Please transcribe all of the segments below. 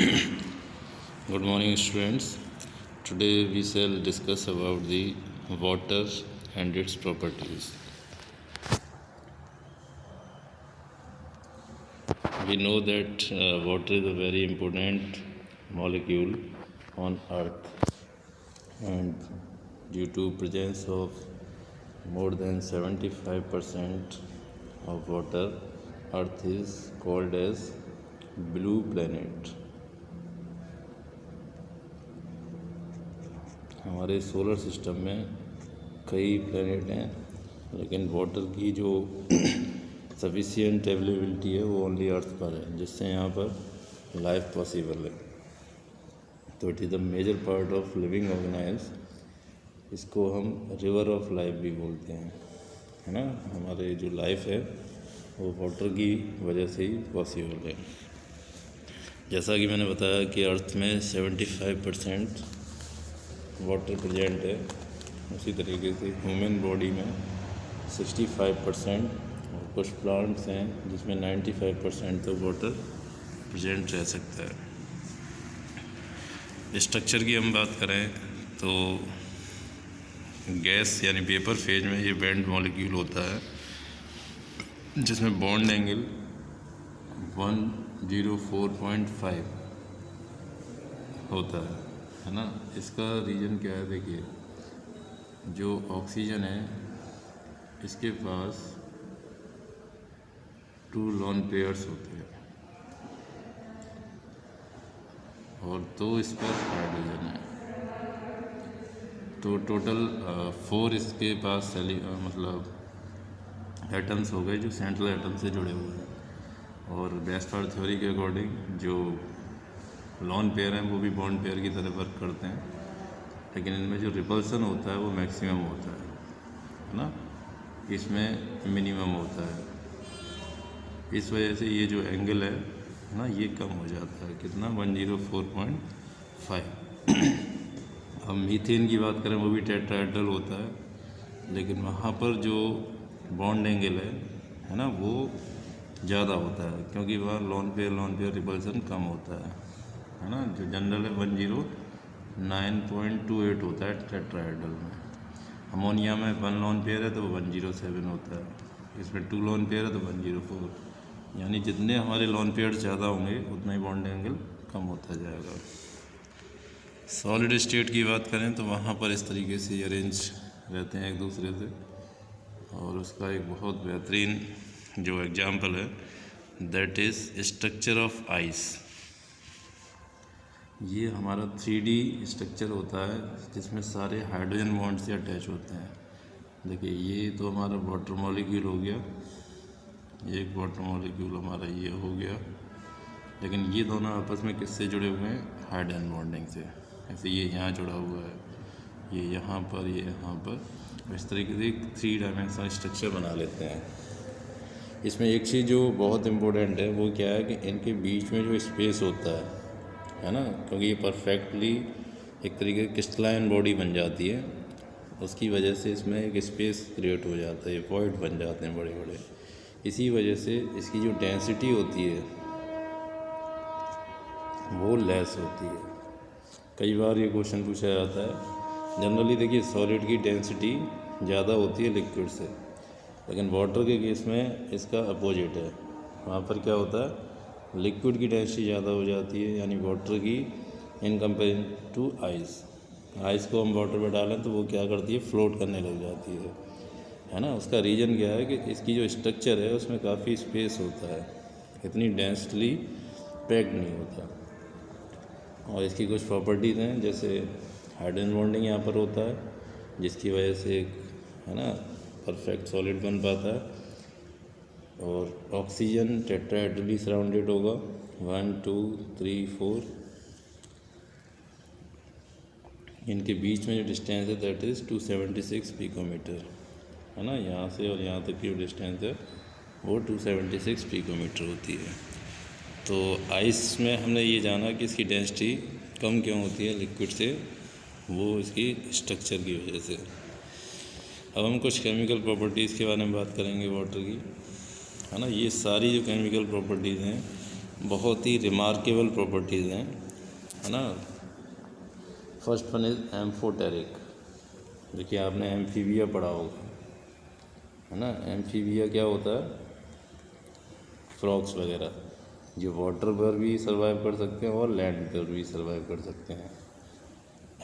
Good morning, students. Today we shall discuss about the water and its properties. We know that water is a very important molecule on Earth, and due to presence of more than 75% of water, Earth is called as blue planet. हमारे solar system में कई planet हैं, लेकिन water की जो sufficient availability है वो only अर्थ पर है, जिससे यहाँ पर लाइफ पॉसिबल है। तो it is the major part of living organise. इसको हम रिवर ऑफ लाइफ भी बोलते हैं, है ना। हमारे जो लाइफ है वो वाटर की वजह से ही पॉसिबल है। जैसा कि मैंने बताया कि अर्थ में 75% वाटर प्रेजेंट है, उसी तरीके से ह्यूमन बॉडी में 65% और कुछ प्लांट्स हैं जिसमें 95% तो वाटर प्रेजेंट रह सकता है। स्ट्रक्चर की हम बात करें तो गैस यानी वेपर फेज में ये बैंड मॉलिक्यूल होता है, जिसमें बॉन्ड एंगल 104.5 होता है ना। इसका रीज़न क्या है, देखिए, जो ऑक्सीजन है इसके पास 2 लोन पेयर्स होते हैं और 2 इस पर हाइड्रोजन है, तो टोटल 4 इसके पास मतलब एटम्स हो गए जो सेंट्रल एटम से जुड़े हुए हैं। और बेस्टर थ्योरी के अकॉर्डिंग जो लॉन पेयर हैं वो भी बॉन्ड पेयर की तरह वर्क करते हैं, लेकिन इनमें जो रिपल्सन होता है वो मैक्सिमम होता है ना, इसमें मिनिमम होता है। इस वजह से ये जो एंगल है ना ये कम हो जाता है, कितना 104.5। अब मीथेन की बात करें वो भी टेट्राहेड्रल होता है, लेकिन वहाँ पर जो बॉन्ड एंगल है ना वो ज़्यादा होता है, क्योंकि वहाँ लॉन पेयर रिपल्सन कम होता है ना। जो जनरल है 109.28 होता है टेट्राहेड्रल में। अमोनिया में 1 लोन पेयर है तो 107 होता है, इसमें 2 लोन पेयर है तो 104। यानी जितने हमारे लोन पेयर ज़्यादा होंगे उतना ही बॉन्ड एंगल कम होता जाएगा। सॉलिड स्टेट की बात करें तो वहाँ पर इस तरीके से अरेंज रहते हैं एक दूसरे से, और उसका एक बहुत बेहतरीन जो एग्जाम्पल है that is structure of ice. ये हमारा 3D स्ट्रक्चर होता है जिसमें सारे हाइड्रोजन बॉन्ड से अटैच होते हैं। देखिए, ये तो हमारा वाटर मॉलिक्यूल हो गया, एक वाटर मॉलिक्यूल हमारा ये हो गया, लेकिन ये दोनों आपस में किससे जुड़े हुए हैं, हाइड्रोजन बॉन्डिंग से। ऐसे ये यहाँ जुड़ा हुआ है, ये यहाँ पर, ये यहाँ पर, इस तरीके से एक 3 डायमेंशनल स्ट्रक्चर बना लेते हैं। इसमें एक चीज़ जो बहुत इम्पोर्टेंट है वो क्या है कि इनके बीच में जो स्पेस होता है ना, क्योंकि ये परफेक्टली एक तरीके की क्रिस्टलाइन बॉडी बन जाती है, उसकी वजह से इसमें एक स्पेस क्रिएट हो जाता है, वॉइड बन जाते हैं बड़े बड़े। इसी वजह से इसकी जो डेंसिटी होती है वो लेस होती है। कई बार ये क्वेश्चन पूछा जाता है। जनरली देखिए, सॉलिड की डेंसिटी ज़्यादा होती है लिक्विड से, लेकिन वाटर के केस में इसका अपोजिट है। वहाँ पर क्या होता है, लिक्विड की डेंसिटी ज़्यादा हो जाती है, यानी वाटर की in comparison to ice. Ice को हम वाटर में डालें तो वो क्या करती है, फ्लोट करने लग जाती है ना। उसका रीज़न क्या है कि इसकी जो स्ट्रक्चर है उसमें काफ़ी स्पेस होता है, इतनी डेंसली पैक्ड नहीं होता। और इसकी कुछ प्रॉपर्टीज़ हैं, जैसे हाइड्रोजन बॉन्डिंग यहाँ पर होता है, जिसकी वजह से एक है ना परफेक्ट सॉलिड बन पाता है। और ऑक्सीजन टेट्राहेड्रली सराउंडेड होगा, 1 2 3 4। इनके बीच में जो डिस्टेंस है दैट इज़ 276 पिकोमीटर, है ना। यहाँ से और यहाँ तक की जो डिस्टेंस है वो 276 पिकोमीटर होती है। तो आइस में हमने ये जाना कि इसकी डेंसिटी कम क्यों होती है लिक्विड से, वो इसकी स्ट्रक्चर की वजह से। अब हम कुछ केमिकल प्रॉपर्टीज़ के बारे में बात करेंगे वाटर की, है ना। ये सारी जो केमिकल प्रॉपर्टीज़ हैं बहुत ही रिमार्केबल प्रॉपर्टीज़ हैं, है ना। First one is amphoteric. देखिए आपने एम्फीबिया पढ़ा होगा, है ना। एम्फीबिया क्या होता है? फ्रॉग्स वगैरह जो वाटर पर भी सर्वाइव कर सकते हैं और लैंड पर भी सर्वाइव कर सकते हैं।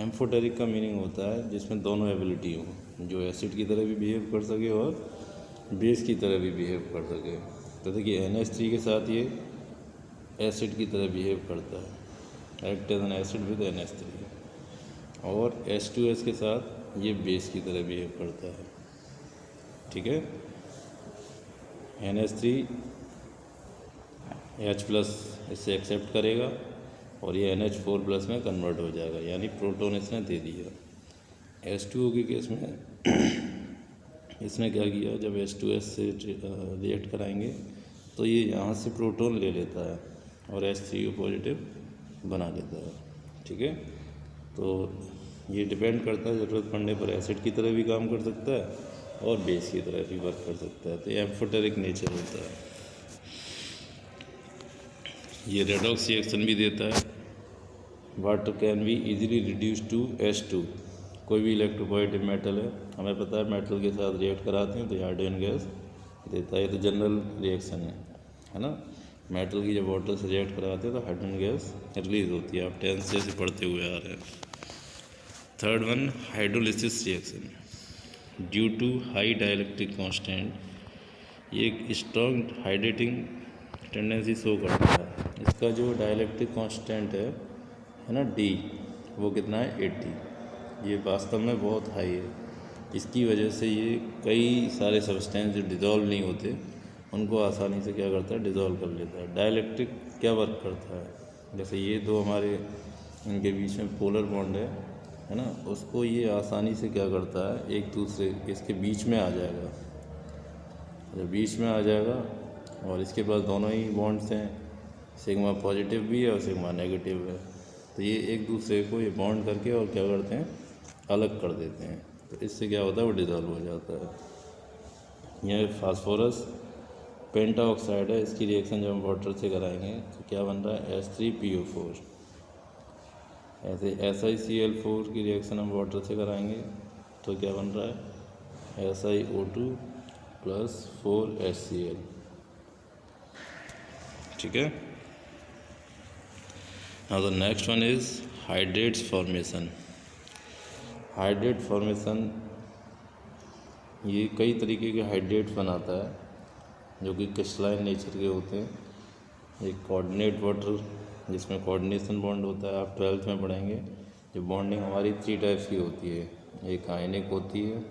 एम्फोटेरिक का मीनिंग होता है जिसमें दोनों एबिलिटी हो, जो एसिड की तरह भी बिहेव कर सके और बेस की तरह भी बिहेव कर सके। तो देखिए NH3 के साथ ये एसिड की तरह बिहेव करता है, act as an acid with NH3, और H2S के साथ ये बेस की तरह बिहेव करता है, ठीक है। NH3 H+ इससे एक्सेप्ट करेगा और ये NH4+ में कन्वर्ट हो जाएगा, यानी प्रोटॉन इसने दे दिया। H2O के केस में इसने क्या किया, जब H2S से रिएक्ट कराएंगे तो ये यहाँ से प्रोटॉन ले लेता है और H3O पॉजिटिव बना लेता है, ठीक है। तो ये डिपेंड करता है, ज़रूरत पड़ने पर एसिड की तरह भी काम कर सकता है और बेस की तरह भी वर्क कर सकता है। तो ये एम्फोटेरिक नेचर होता है। ये रेडॉक्स रिएक्शन भी देता है। Water can be easily reduce to H2। कोई भी इलेक्ट्रोपॉजिटिव मेटल है, हमें पता है मेटल के साथ रिएक्ट कराते हैं तो हाइड्रोजन गैस देता है। ये तो जनरल रिएक्शन है ना। मेटल की जब वाटर से रिएक्ट कराते हैं तो हाइड्रोजन गैस रिलीज होती है। आप 10th से पढ़ते हुए आ रहे हैं। Third one, hydrolysis reaction due to high dielectric constant. ये एक स्ट्रॉन्ग हाइड्रेटिंग टेंडेंसी शो करता है। इसका जो डाइलेक्ट्रिक कांस्टेंट है ना, D, वो कितना है? 80। ये वास्तव में बहुत हाई है। इसकी वजह से ये कई सारे सब्सटेंस जो डिज़ोल्व नहीं होते उनको आसानी से क्या करता है? डिज़ोल्व कर लेता है। डाइलेक्ट्रिक क्या वर्क करता है? जैसे ये दो हमारे इनके बीच में पोलर बॉन्ड है ना, उसको ये आसानी से क्या करता है? एक दूसरे इसके बीच में आ जाएगा। जब बीच में आ जाएगा और इसके पास दोनों ही बॉन्ड्स हैं, सिग्मा पॉजिटिव भी है और सिग्मा नेगेटिव है, तो ये एक दूसरे को ये बॉन्ड करके और क्या करते हैं? अलग कर देते हैं। तो इससे क्या होता है? वो डिज़ोल्व हो जाता है। यह फास्फोरस पेंटा ऑक्साइड है। इसकी रिएक्शन जब हम वाटर से कराएंगे तो क्या बन रहा है? H3PO4। ऐसे SiCl4 की रिएक्शन हम वाटर से कराएंगे तो क्या बन रहा है? SiO2 + 4HCl, ठीक है। Now the next one is hydrates formation. Hydrate formation ये कई तरीके के हाइड्रेट्स बनाता है जो कि क्रिस्टलाइन नेचर के होते हैं। एक कोऑर्डिनेट वाटर जिसमें कोऑर्डिनेशन बॉन्ड होता है, आप 12th में पढ़ेंगे। जो बॉन्डिंग हमारी 3 टाइप्स की होती है, एक आयनिक होती है,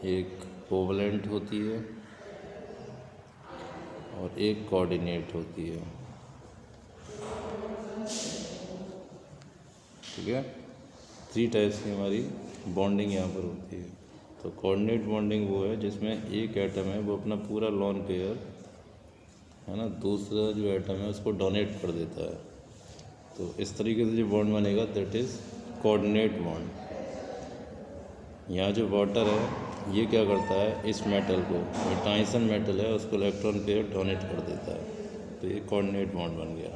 एक कोवलेंट होती है और एक कोऑर्डिनेट होती है, ठीक है। 3 टाइप्स की हमारी बॉन्डिंग यहाँ पर होती है। तो कोऑर्डिनेट बॉन्डिंग वो है जिसमें एक एटम है वो अपना पूरा लोन पेयर है ना, दूसरा जो एटम है उसको डोनेट कर देता है। तो इस तरीके से जो बॉन्ड बनेगा दैट इज़ कोऑर्डिनेट बॉन्ड। यहाँ जो वाटर है ये क्या करता है? इस मेटल को, जो ट्रांजिशन मेटल है उसको इलेक्ट्रॉन पेयर डोनेट कर देता है, तो ये कोऑर्डिनेट बॉन्ड बन गया।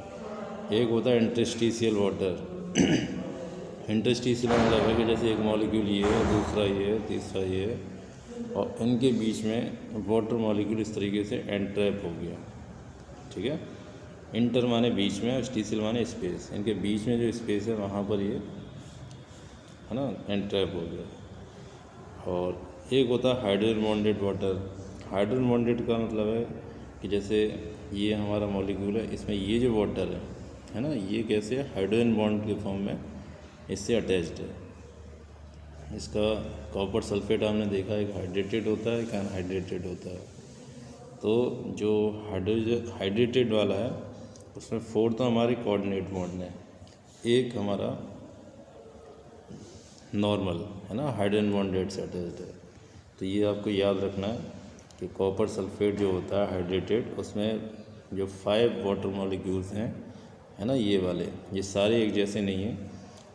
एक होता है इंटरस्टिशियल वाटर। इंटरस्टिशियल मतलब है कि जैसे एक मॉलिक्यूल ये है, दूसरा ये है, तीसरा ये है, और इनके बीच में वाटर मॉलिक्यूल इस तरीके से एंट्रैप हो गया, ठीक है। इंटर माने बीच में, स्टिशियल माने स्पेस, इनके बीच में जो स्पेस है वहाँ पर ये है ना एंट्रैप हो गया। और एक होता है hydrogen bonded water. Hydrogen bonded का मतलब है कि जैसे ये हमारा मॉलिक्यूल है, इसमें ये जो वाटर है ना, ये कैसे हाइड्रोजन बॉन्ड के फॉर्म में इससे अटैच्ड है। इसका कॉपर सल्फेट आपने देखा, एक हाइड्रेटेड होता है, एक अनहाइड्रेटेड होता है। तो जो हाइड्रेटेड वाला है उसमें 4 तो हमारे कोऑर्डिनेट बॉन्ड है, एक हमारा नॉर्मल है ना हाइड्रोजन बॉन्डेड से अटैच्ड है। तो ये आपको याद रखना है कि कॉपर सल्फेट जो होता है हाइड्रेटेड, उसमें जो 5 वाटर मॉलिक्यूल्स हैं है ना, ये वाले, ये सारे एक जैसे नहीं हैं।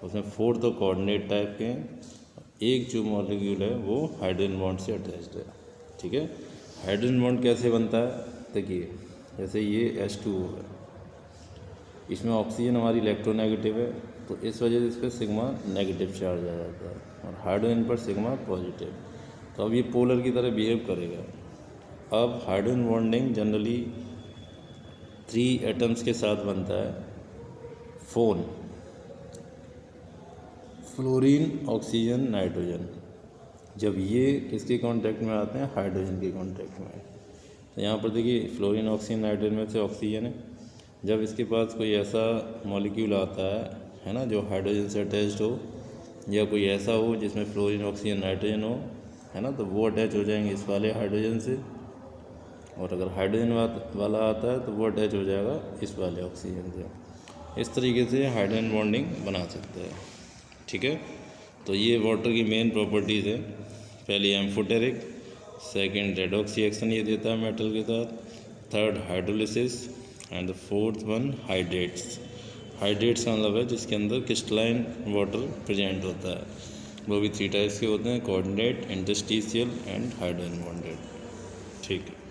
उसमें 4 तो कोऑर्डिनेट टाइप के हैं, एक जो मॉलिक्यूल है वो हाइड्रोजन बॉन्ड से अटैच्ड है, ठीक है। हाइड्रोजन बॉन्ड कैसे बनता है? देखिए जैसे ये H2O है, इसमें ऑक्सीजन हमारी इलेक्ट्रोनेगेटिव है, तो इस वजह से इस पर सिग्मा नेगेटिव चार्ज आ जाता है, और हाइड्रोजन पर सिग्मा पॉजिटिव। तो अब ये पोलर की तरह बिहेव करेगा। अब हाइड्रोजन बॉन्डिंग जनरली 3 एटम्स के साथ बनता है। Phone, fluorine, oxygen, nitrogen. जब ये किसके कांटेक्ट में आते हैं? हाइड्रोजन के कांटेक्ट में। तो यहाँ पर देखिए फ्लोरीन, ऑक्सीजन, नाइट्रोजन में से ऑक्सीजन है। जब इसके पास कोई ऐसा मॉलिक्यूल आता है ना, जो हाइड्रोजन से अटैच्ड हो, या कोई ऐसा हो जिसमें फ्लोरीन, ऑक्सीजन, नाइट्रोजन हो, है ना, तो वो अटैच हो जाएंगे इस वाले हाइड्रोजन से। और अगर हाइड्रोजन वाला आता है तो वो अटैच हो जाएगा इस वाले ऑक्सीजन से। इस तरीके से हाइड्रोजन बॉन्डिंग बना सकते हैं। ठीक है, तो ये वाटर की मेन प्रॉपर्टीज़ है। पहली एम्फोटेरिक, सेकंड रेडॉक्स रिएक्शन ये देता है मेटल के साथ, third hydrolysis, and the fourth one hydrates. Hydrates का मतलब है जिसके अंदर क्रिस्टलाइन वाटर प्रेजेंट होता है। वो भी 3 टाइप्स के होते हैं, coordinate, interstitial and hydrogen bonded. ठीक है।